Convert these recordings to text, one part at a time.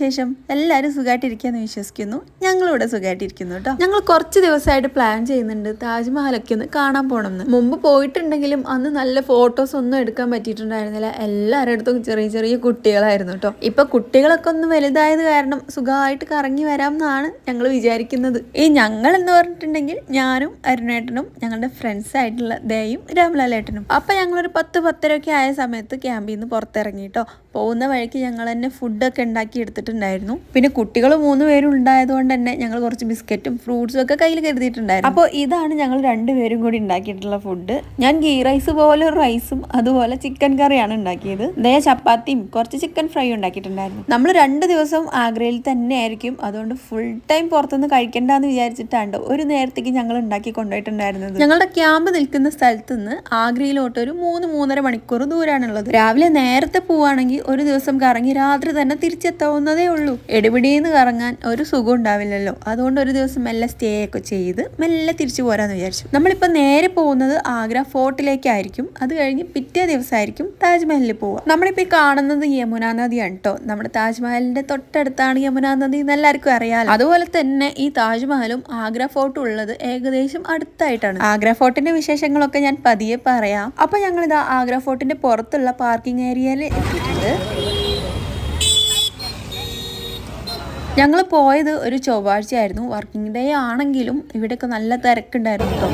വിശേഷം? എല്ലാവരും സുഖമായിട്ടിരിക്കാന്ന് വിശ്വസിക്കുന്നു. ഞങ്ങളിവിടെ സുഖമായിട്ടിരിക്കുന്നു കേട്ടോ. ഞങ്ങൾ കുറച്ച് ദിവസമായിട്ട് പ്ലാൻ ചെയ്യുന്നുണ്ട് താജ്മഹലൊക്കെ ഒന്ന് കാണാൻ പോകണമെന്ന്. മുമ്പ് പോയിട്ടുണ്ടെങ്കിലും അന്ന് നല്ല ഫോട്ടോസ് ഒന്നും എടുക്കാൻ പറ്റിയിട്ടുണ്ടായിരുന്നില്ല. എല്ലാവരുടെ അടുത്തും ചെറിയ ചെറിയ കുട്ടികളായിരുന്നു കേട്ടോ. ഇപ്പൊ കുട്ടികളൊക്കെ ഒന്ന് വലുതായത് കാരണം സുഖമായിട്ട് കറങ്ങി വരാം എന്നാണ് ഞങ്ങൾ വിചാരിക്കുന്നത്. ഈ ഞങ്ങൾ എന്ന് പറഞ്ഞിട്ടുണ്ടെങ്കിൽ ഞാനും അരുണേട്ടനും ഞങ്ങളുടെ ഫ്രണ്ട്സ് ആയിട്ടുള്ള ദയും രാംലാലേട്ടനും. അപ്പൊ ഞങ്ങളൊരു 10-10:30 ആയ സമയത്ത് ക്യാമ്പിൽ നിന്ന് പുറത്തിറങ്ങി കേട്ടോ. പോകുന്ന വഴിക്ക് ഞങ്ങൾ തന്നെ ഫുഡൊക്കെ ഉണ്ടാക്കി എടുത്തിട്ടുണ്ടായിരുന്നു. പിന്നെ കുട്ടികൾ 3 പേരും ഉണ്ടായതുകൊണ്ട് തന്നെ ഞങ്ങൾ കുറച്ച് ബിസ്ക്കറ്റും ഫ്രൂട്ട്സും ഒക്കെ കയ്യിൽ കരുതിയിട്ടുണ്ടായിരുന്നു. അപ്പോൾ ഇതാണ് ഞങ്ങൾ 2 പേരും കൂടി ഉണ്ടാക്കിയിട്ടുള്ള ഫുഡ്. ഞാൻ ഗീ റൈസ് പോലെ റൈസും അതുപോലെ ചിക്കൻ കറിയാണ് ഉണ്ടാക്കിയത്. ദേ ചപ്പാത്തിയും കുറച്ച് ചിക്കൻ ഫ്രൈ ഉണ്ടാക്കിയിട്ടുണ്ടായിരുന്നു. നമ്മൾ 2 ദിവസം ആഗ്രയിൽ തന്നെ ആയിരിക്കും. അതുകൊണ്ട് ഫുൾ ടൈം പുറത്തുനിന്ന് കഴിക്കണ്ടെന്ന് വിചാരിച്ചിട്ടാണ് ഒരു നേരത്തേക്ക് ഞങ്ങൾ ഉണ്ടാക്കി കൊണ്ടുപോയിട്ടുണ്ടായിരുന്നത്. ഞങ്ങളുടെ ക്യാമ്പ് നിൽക്കുന്ന സ്ഥലത്ത് നിന്ന് ആഗ്രയിലോട്ട് ഒരു 3-3.5 മണിക്കൂർ ദൂരമാണുള്ളത്. രാവിലെ നേരത്തെ പോവുകയാണെങ്കിൽ ഒരു ദിവസം കറങ്ങി രാത്രി തന്നെ തിരിച്ചെത്താവുന്നതേ ഉള്ളൂ. എടിപിടിയെന്ന് കറങ്ങാൻ ഒരു സുഖം ഉണ്ടാവില്ലല്ലോ. അതുകൊണ്ട് ഒരു ദിവസം മെല്ലെ സ്റ്റേ ഒക്കെ ചെയ്ത് മെല്ലെ തിരിച്ചു പോരാന്ന് വിചാരിച്ചു. നമ്മളിപ്പോൾ നേരെ പോകുന്നത് ആഗ്ര ഫോർട്ടിലേക്കായിരിക്കും. അത് കഴിഞ്ഞ് പിറ്റേ ദിവസമായിരിക്കും താജ്മഹലിൽ പോവുക. നമ്മളിപ്പോൾ കാണുന്നത് യമുന നദിയാണ് കേട്ടോ. നമ്മുടെ താജ്മഹലിന്റെ തൊട്ടടുത്താണ് യമുന നദി എന്ന് എല്ലാവർക്കും അറിയാലോ. അതുപോലെ തന്നെ ഈ താജ്മഹലും ആഗ്ര ഫോർട്ടും ഉള്ളത് ഏകദേശം അടുത്തായിട്ടാണ്. ആഗ്ര ഫോർട്ടിന്റെ വിശേഷങ്ങളൊക്കെ ഞാൻ പതിയെ പറയാം. അപ്പൊ ഞങ്ങളിതാ ആഗ്ര ഫോർട്ടിന്റെ പുറത്തുള്ള പാർക്കിംഗ് ഏരിയയിൽ എത്തിയിട്ടുണ്ട്. ഞങ്ങൾ പോയത് ഒരു ചൊവ്വാഴ്ചയായിരുന്നു. വർക്കിംഗ് ഡേ ആണെങ്കിലും ഇവിടെയൊക്കെ നല്ല തിരക്കുണ്ടായിരുന്നു കേട്ടോ.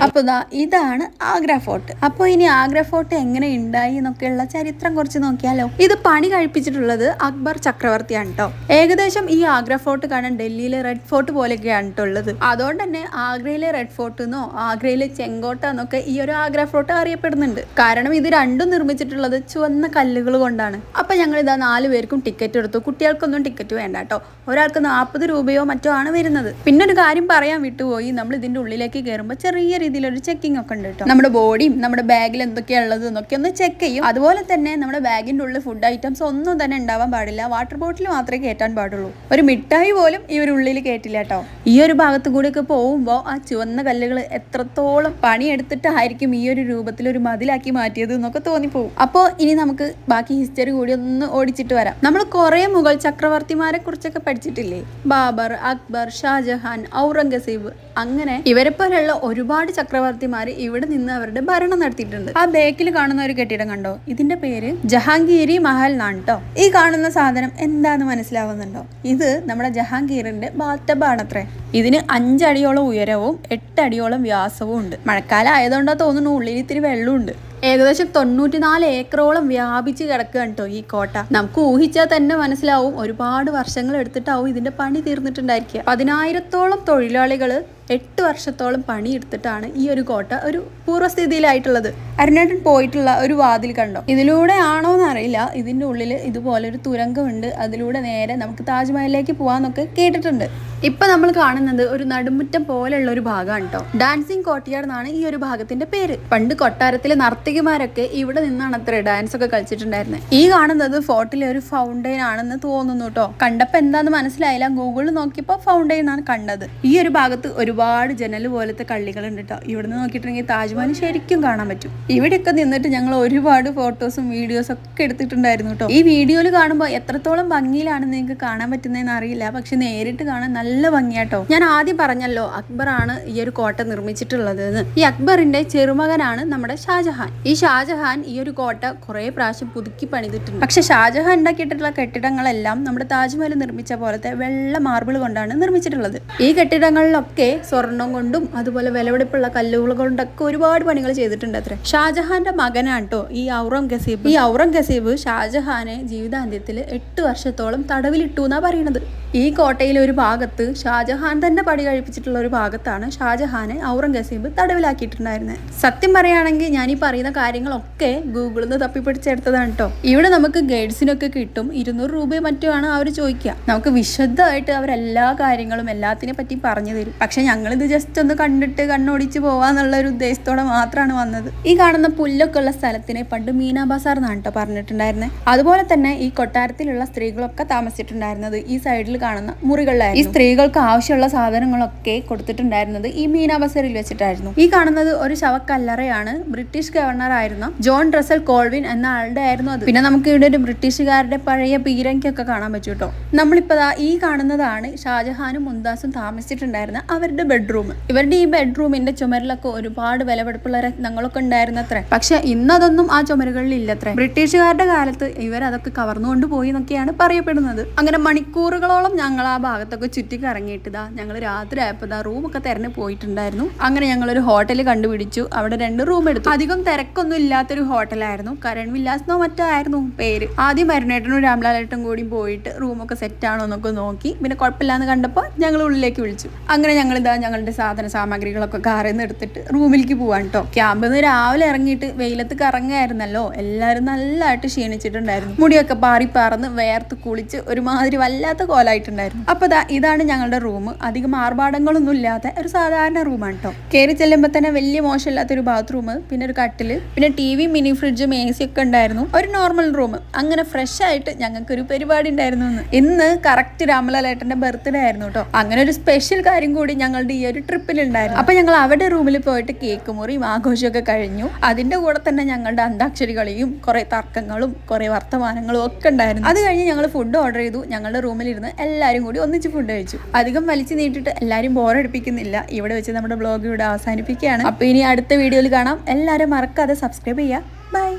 അപ്പോൾ ഇതാണ് ആഗ്ര ഫോർട്ട്. അപ്പോൾ ഇനി ആഗ്ര ഫോർട്ട് എങ്ങനെ ഉണ്ടായി എന്നൊക്കെയുള്ള ചരിത്രം കുറച്ച് നോക്കിയാലോ. ഇത് പണി കഴിപ്പിച്ചിട്ടുള്ളത് അക്ബർ ചക്രവർത്തിയാണ് കേട്ടോ. ഏകദേശം ഈ ആഗ്ര ഫോർട്ട് കാണാൻ ഡൽഹിയിലെ റെഡ് ഫോർട്ട് പോലെയൊക്കെയാണ് ഉള്ളത്. അതുകൊണ്ട് തന്നെ ആഗ്രയിലെ റെഡ് ഫോർട്ട് എന്നോ ആഗ്രയിലെ ചെങ്കോട്ട എന്നൊക്കെ ഈ ഒരു ആഗ്ര ഫോർട്ട് അറിയപ്പെടുന്നുണ്ട്. കാരണം ഇത് രണ്ടും നിർമ്മിച്ചിട്ടുള്ളത് ചുവന്ന കല്ലുകൾ കൊണ്ടാണ്. അപ്പൊ ഞങ്ങൾ ഇതാ 4 പേർക്കും ടിക്കറ്റ് എടുത്തു. കുട്ടികൾക്കൊന്നും ടിക്കറ്റ് വേണ്ട കേട്ടോ. ഒരാൾക്ക് 40 രൂപയോ മറ്റോ ആണ് വരുന്നത്. പിന്നെ ഒരു കാര്യം പറയാൻ വിട്ടുപോയി. നമ്മൾ ഇതിന്റെ ഉള്ളിലേക്ക് കയറുമ്പോൾ ചെറിയ രീതിയിലൊരു ചെക്കിംഗ് ഒക്കെ ഉണ്ട് കേട്ടോ. നമ്മുടെ ബോഡിയും നമ്മുടെ ബാഗിൽ എന്തൊക്കെയാ ഉള്ളത് എന്നൊക്കെ ഒന്ന് ചെക്ക് ചെയ്യും. അതുപോലെ തന്നെ നമ്മുടെ ബാഗിന്റെ ഉള്ളിൽ ഫുഡ് ഐറ്റംസ് ഒന്നും തന്നെ ഉണ്ടാവാൻ പാടില്ല. വാട്ടർ ബോട്ടിൽ മാത്രമേ കയറ്റാൻ പാടുള്ളൂ. ഒരു മിഠായി പോലും ഇവരുള്ളിൽ കയറ്റില്ല കേട്ടോ. ഈ ഒരു ഭാഗത്തു കൂടിയൊക്കെ പോകുമ്പോൾ ആ ചുവന്ന കല്ലുകൾ എത്രത്തോളം പണിയെടുത്തിട്ടായിരിക്കും ഈ ഒരു രൂപത്തിൽ ഒരു മതിലാക്കി മാറ്റിയത് എന്നൊക്കെ തോന്നിപ്പോകും. അപ്പോൾ ഇനി നമുക്ക് ബാക്കി ഹിസ്റ്ററി കൂടി ഒന്ന് ഓടിച്ചിട്ട് വരാം. നമ്മൾ കുറെ മുഗൾ ചക്രവർത്തിമാരെ കുറിച്ചൊക്കെ പഠിച്ചിട്ടില്ലേ? ബാബർ, അക്ബർ, ഷാജഹാൻ, ഔറംഗസീബ്, അങ്ങനെ ഇവരെ പോലെയുള്ള ഒരുപാട് ചക്രവർത്തിമാര് ഇവിടെ നിന്ന് അവരുടെ ഭരണം നടത്തിയിട്ടുണ്ട്. ആ ബേക്കിൽ കാണുന്ന ഒരു കെട്ടിടം കണ്ടോ? ഇതിന്റെ പേര് ജഹാംഗീരി മഹൽ എന്നാണ് കേട്ടോ. ഈ കാണുന്ന സാധനം എന്താന്ന് മനസ്സിലാവുന്നുണ്ടോ? ഇത് നമ്മുടെ ജഹാംഗീറിന്റെ ബാത്തബാണത്രേ. ഇതിന് 5 അടിയോളം ഉയരവും 8 അടിയോളം വ്യാസവും ഉണ്ട്. മഴക്കാലം ആയതുകൊണ്ടാ തോന്നുന്നു ഉള്ളിൽ ഇത്തിരി വെള്ളമുണ്ട്. ഏകദേശം 94 ഏക്കറോളം വ്യാപിച്ച് കിടക്കുകയാണ് കേട്ടോ ഈ കോട്ട. നമുക്ക് ഊഹിച്ചാൽ തന്നെ മനസ്സിലാവും ഒരുപാട് വർഷങ്ങൾ എടുത്തിട്ടാവും ഇതിന്റെ പണി തീർന്നിട്ടുണ്ടായിരിക്കുക. 10,000-ഓളം തൊഴിലാളികള് 8 വർഷത്തോളം പണിയെടുത്തിട്ടാണ് ഈ ഒരു കോട്ട ഒരു പൂർവ്വസ്ഥിതിയിലായിട്ടുള്ളത്. അരുണേട്ടൻ പോയിട്ടുള്ള ഒരു വാതിൽ കണ്ടോ? ഇതിലൂടെ ആണോ എന്നറിയില്ല. ഇതിന്റെ ഉള്ളിൽ ഇതുപോലെ ഒരു തുരങ്കമുണ്ട്. അതിലൂടെ നേരെ നമുക്ക് താജ്മഹലിലേക്ക് പോവാന്നൊക്കെ കേട്ടിട്ടുണ്ട്. ഇപ്പൊ നമ്മൾ കാണുന്നത് ഒരു നടുമുറ്റം പോലെയുള്ള ഒരു ഭാഗമാണ് കേട്ടോ. ഡാൻസിങ് കോർട്ട്യാർഡ് എന്നാണ് ഈ ഒരു ഭാഗത്തിന്റെ പേര്. പണ്ട് കൊട്ടാരത്തിലെ നർത്തകിമാരൊക്കെ ഇവിടെ നിന്നാണ് അത്ര ഡാൻസ് ഒക്കെ കളിച്ചിട്ടുണ്ടായിരുന്നത്. ഈ കാണുന്നത് ഫോർട്ടിലെ ഒരു ഫൗണ്ടെയിൻ ആണെന്ന് തോന്നുന്നു കേട്ടോ. കണ്ടപ്പോ എന്താന്ന് മനസ്സിലായില്ല. ഗൂഗിളിൽ നോക്കിയപ്പോ ഫൗണ്ടെയിൻ ആണ് കണ്ടത്. ഈ ഒരു ഭാഗത്ത് ഒരുപാട് ജനൽ പോലത്തെ കള്ളികളുണ്ട് കേട്ടോ. ഇവിടുന്ന് നോക്കിയിട്ടുണ്ടെങ്കിൽ താജ്മഹൽ ശരിക്കും കാണാൻ പറ്റും. ഇവിടെയൊക്കെ നിന്നിട്ട് ഞങ്ങൾ ഒരുപാട് ഫോട്ടോസും വീഡിയോസും ഒക്കെ എടുത്തിട്ടുണ്ടായിരുന്നു കേട്ടോ. ഈ വീഡിയോയിൽ കാണുമ്പോൾ എത്രത്തോളം ഭംഗിയിലാണെന്ന് നിങ്ങൾക്ക് കാണാൻ പറ്റുന്നതെന്ന് അറിയില്ല. പക്ഷെ നേരിട്ട് കാണാൻ നല്ല ഭംഗിയാട്ടോ. ഞാൻ ആദ്യം പറഞ്ഞല്ലോ അക്ബറാണ് ഈ ഒരു കോട്ട നിർമ്മിച്ചിട്ടുള്ളത് എന്ന്. ഈ അക്ബറിന്റെ ചെറുമകനാണ് നമ്മുടെ ഷാജഹാൻ. ഈ ഷാജഹാൻ ഈ ഒരു കോട്ട കുറെ പ്രാവശ്യം പുതുക്കി പണിതിട്ടുണ്ട്. പക്ഷെ ഷാജഹാൻ ഉണ്ടാക്കിയിട്ടുള്ള കെട്ടിടങ്ങളെല്ലാം നമ്മുടെ താജ്മഹൽ നിർമ്മിച്ച പോലത്തെ വെള്ള മാർബിൾ കൊണ്ടാണ് നിർമ്മിച്ചിട്ടുള്ളത്. ഈ കെട്ടിടങ്ങളിലൊക്കെ സ്വർണം കൊണ്ടും അതുപോലെ വിലപിടിപ്പുള്ള കല്ലുകൾ കൊണ്ടൊക്കെ ഒരുപാട് പണികൾ ചെയ്തിട്ടുണ്ട് അത്ര. ഷാജഹാന്റെ മകനാണ് കേട്ടോ ഈ ഔറംഗസീബ്. ഈ ഔറംഗസീബ് ഷാജഹാനെ ജീവിതാന്ത്യത്തിൽ 8 വർഷത്തോളം തടവിലിട്ടു എന്നാ പറയുന്നത്. ഈ കോട്ടയിലെ ഒരു ഭാഗത്ത് ഷാജഹാൻ തന്നെ പണി കഴിപ്പിച്ചിട്ടുള്ള ഒരു ഭാഗത്താണ് ഷാജഹാനെ ഔറംഗസീബ് തടവിലാക്കിയിട്ടുണ്ടായിരുന്നത്. സത്യം പറയുകയാണെങ്കിൽ ഞാൻ ഈ പറയുന്ന കാര്യങ്ങളൊക്കെ ഗൂഗിളിൽ നിന്ന് തപ്പിപ്പിടിച്ചെടുത്തതാണ് കേട്ടോ. ഇവിടെ നമുക്ക് ഗൈഡ്സിനൊക്കെ കിട്ടും. 200 രൂപയോ മറ്റോ ആണ് അവർ ചോദിക്കുക. നമുക്ക് വിശദമായിട്ട് അവരെല്ലാ കാര്യങ്ങളും എല്ലാത്തിനെ പറ്റി പറഞ്ഞു തരും. പക്ഷെ ഞങ്ങളിത് ജസ്റ്റ് ഒന്ന് കണ്ടിട്ട് കണ്ണോടിച്ച് പോവാന്നുള്ള ഒരു ഉദ്ദേശത്തോടെ മാത്രമാണ് വന്നത്. ഈ കാണുന്ന പുല്ലൊക്കെ ഉള്ള സ്ഥലത്തിനെ പണ്ട് മീനാ ബസാർ എന്നാണ് കേട്ടോ പറഞ്ഞിട്ടുണ്ടായിരുന്നത്. അതുപോലെ തന്നെ ഈ കൊട്ടാരത്തിലുള്ള സ്ത്രീകളൊക്കെ താമസിച്ചിട്ടുണ്ടായിരുന്നത് ഈ സൈഡിൽ കാണുന്ന മുറികളിലായിരുന്നു. ഈ സ്ത്രീകൾക്ക് ആവശ്യമുള്ള സാധനങ്ങളൊക്കെ കൊടുത്തിട്ടുണ്ടായിരുന്നത് ഈ മീനാ ബസറിൽ വെച്ചിട്ടായിരുന്നു. ഈ കാണുന്നത് ഒരു ശവക്കല്ലറയാണ്. ബ്രിട്ടീഷ് ഗവർണർ ആയിരുന്ന ജോൺ റസൽ കോൾവിൻ എന്ന ആളുടെ ആയിരുന്നു അത്. പിന്നെ നമുക്ക് ഇവിടെ ഒരു ബ്രിട്ടീഷുകാരുടെ പഴയ പീരങ്കിയൊക്കെ കാണാൻ പറ്റും കേട്ടോ. നമ്മളിപ്പോ ഈ കാണുന്നതാണ് ഷാജഹാനും മുംതാസും താമസിച്ചിട്ടുണ്ടായിരുന്ന അവരുടെ ബെഡ്റൂം. ഇവരുടെ ഈ ബെഡ്റൂമിന്റെ ചുമരിലൊക്കെ ഒരുപാട് വിലപിടിപ്പുള്ള രത്നങ്ങളൊക്കെ ഉണ്ടായിരുന്നത്രേ. പക്ഷെ ഇന്നതൊന്നും ആ ചുമരുകളിൽ ഇല്ലത്രേ. ബ്രിട്ടീഷുകാരുടെ കാലത്ത് ഇവർ അതൊക്കെ കവർന്നുകൊണ്ട് പോയി എന്നൊക്കെയാണ് പറയപ്പെടുന്നത്. അങ്ങനെ മണിക്കൂറുകളോളം ഞങ്ങൾ ആ ഭാഗത്തൊക്കെ ചുറ്റി കറങ്ങിയിട്ടതാ. ഞങ്ങൾ രാത്രി ആയപ്പോൾ റൂമൊക്കെ തെരഞ്ഞു പോയിട്ടുണ്ടായിരുന്നു. അങ്ങനെ ഞങ്ങളൊരു ഹോട്ടൽ കണ്ടുപിടിച്ചു. അവിടെ 2 റൂം എടുത്തു. അധികം തിരക്കൊന്നും ഇല്ലാത്തൊരു ഹോട്ടലായിരുന്നു. കരൺ വില്ലാസ് എന്നോ മറ്റോ ആയിരുന്നു പേര്. ആദ്യം മരുണേട്ടനും രാംലാലേട്ടനും കൂടി പോയിട്ട് റൂമൊക്കെ സെറ്റ് ആണോ എന്നൊക്കെ നോക്കി. പിന്നെ കുഴപ്പമില്ലാന്ന് കണ്ടപ്പോൾ ഞങ്ങൾ ഉള്ളിലേക്ക് വിളിച്ചു. അങ്ങനെ ഞങ്ങളിതാ ഞങ്ങളുടെ സാധന സാമഗ്രികളൊക്കെ കാറിൽ നിന്ന് എടുത്തിട്ട് റൂമിലേക്ക് പോവാൻ കേട്ടോ. ക്യാമ്പിൽ നിന്ന് രാവിലെ ഇറങ്ങിയിട്ട് വെയിലത്ത് കറങ്ങായിരുന്നല്ലോ. എല്ലാവരും നല്ലതായിട്ട് ക്ഷീണിച്ചിട്ടുണ്ടായിരുന്നു. മുടിയൊക്കെ പാറി പറന്ന് വേർത്ത് കുളിച്ച് ഒരുമാതിരി വല്ലാത്ത കോലായിട്ടുണ്ടായിരുന്നു. അപ്പോൾ ഇതാണ് ഞങ്ങളുടെ റൂം. അധികം ആർഭാടങ്ങളൊന്നും ഇല്ലാത്ത ഒരു സാധാരണ റൂമാണ് കേട്ടോ. കയറി ചെല്ലുമ്പോൾ തന്നെ വലിയ മോശമില്ലാത്തൊരു ബാത്റൂം, പിന്നെ ഒരു കട്ടില്, പിന്നെ TV, മിനി ഫ്രിഡ്ജും AC ഒക്കെ ഉണ്ടായിരുന്നു. ഒരു നോർമൽ റൂം. അങ്ങനെ ഫ്രഷ് ആയിട്ട് ഞങ്ങൾക്കൊരു പരിപാടി ഉണ്ടായിരുന്നു. ഇന്ന് കറക്റ്റ് രാമലാലേട്ടന്റെ ബർത്ത്ഡേ ആയിരുന്നു കേട്ടോ. അങ്ങനെ ഒരു സ്പെഷ്യൽ കാര്യം കൂടി ഞങ്ങളുടെ ഈ ഒരു ട്രിപ്പിൽ ഉണ്ടായിരുന്നു. അപ്പൊ ഞങ്ങൾ അവരുടെ റൂമിൽ പോയിട്ട് കേക്ക് മുറിയും ആഘോഷമൊക്കെ കഴിഞ്ഞു. അതിന്റെ കൂടെ തന്നെ ഞങ്ങളുടെ അന്താക്ഷരി കളിയും കുറെ തർക്കങ്ങളും കുറെ വർത്തമാനങ്ങളും ഒക്കെ ഉണ്ടായിരുന്നു. അത് കഴിഞ്ഞ് ഞങ്ങൾ ഫുഡ് ഓർഡർ ചെയ്തു. ഞങ്ങളുടെ റൂമിലിരുന്ന് എല്ലാവരും കൂടി ഒന്നിച്ച് ഫുഡ് കഴിച്ചു. അധികം വലിച്ചു നീട്ടിട്ട് എല്ലാവരും ബോറടിപ്പിക്കുന്നില്ല. ഇവിടെ വെച്ച് നമ്മുടെ ബ്ലോഗ് ഇവിടെ അവസാനിപ്പിക്കുകയാണ്. അപ്പൊ ഇനി അടുത്ത വീഡിയോയിൽ കാണാം. എല്ലാവരും മറക്കാതെ സബ്സ്ക്രൈബ് ചെയ്യുക. ബൈ.